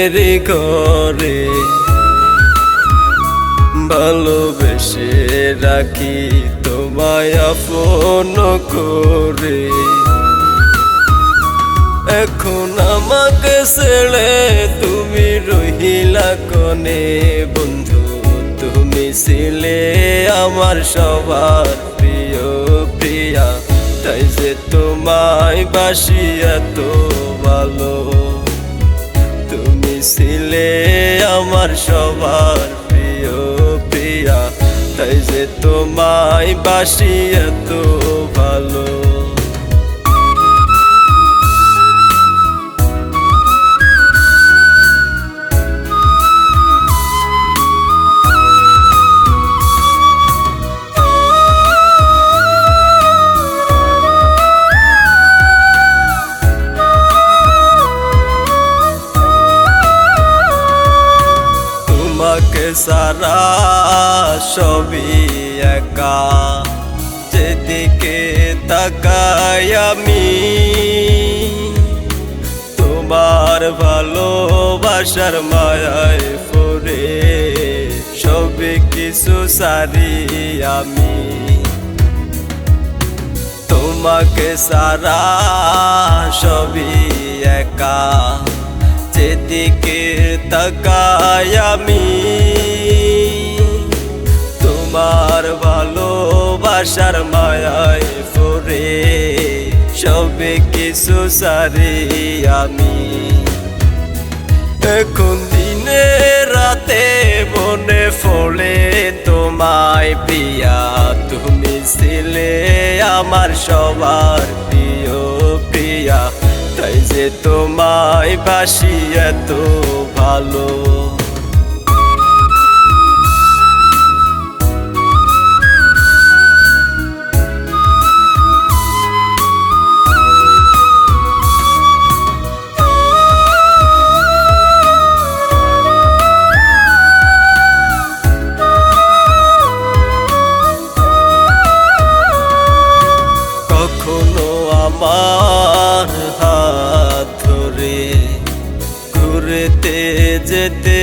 মনের ঘরে ভালোবেসে রাখি তোমায় আপন করে। এখন আমাকে ছেড়ে তুমি রহিলা কোনে বন্ধু, তুমি ছিলে আমার সবার প্রিয় প্রিয়া, তাই যে তোমায় বাসি এত ভালো। তুমি ছিলে আমার সবার প্রিয় প্রিয়া, তাই যে তোমায় বাসি এত ভালো। তোমাকে সারা সবই একা, যেদিকে তাকাই আমি তোমার ভালোবাসার মায়ায় পড়ে সবই কিছু সারি আমি। তোমাকে সারা সবই একা, যেদিকে তাকাই আমি তোমার ভালোবাসার মায়ায় পড়ে সবে কিছু সারি আমি। এখন দিনে রাতে মনে পড়ে তোমায় প্রিয়া, তুমি ছিলে আমার সবার প্রিয় প্রিয়া, তাই যে তোমায় বাসি এত ভালো। কখনো আমার হাত ধরে ঘুরতে যেতে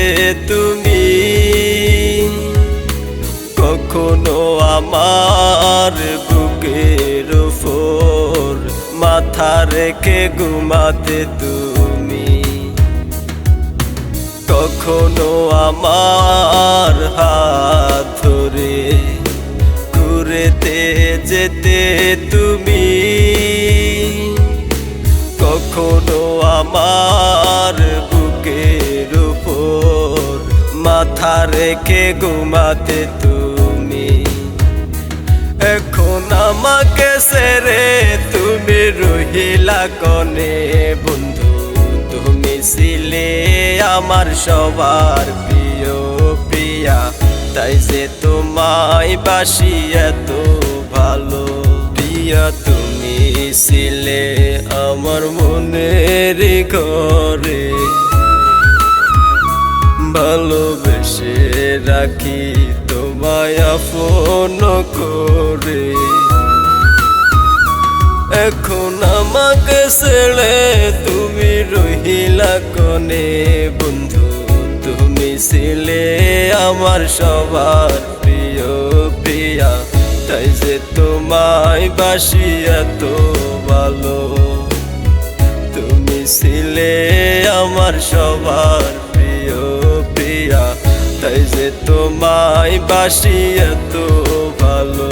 তুমি, কখনো আমার বুকের উপর মাথা রেখে ঘুমাতে তুমি, কখনো আমার হাত ধরে ঘুরতে যেতে তুমি, কখনো আমার বুকের উপর মাথা রেখে ঘুমাতে তুমি। এখন আমাকে ছেড়ে তুমি রহিলা কোনে বন্ধু, তুমি ছিলে আমার সবার প্রিয় প্রিয়া, তাই যে তোমায় বাসি এত ভালো। প্রিয়া তুমি ছিলে আমার মনের ঘরে ভালোবেসে রাখি তোমায় আপন করে। এখন আমাকে ছেড়ে তুমি রহিলা কোনে বন্ধু, তুমি ছিলে আমার সবার প্রিয় প্রিয়া, তাই যে তোমায় বাসি এত ভালো। তুমি ছিলে আমার সবার প্রিয় প্রিয়া, তাই যে তোমায় বাসি এত ভালো।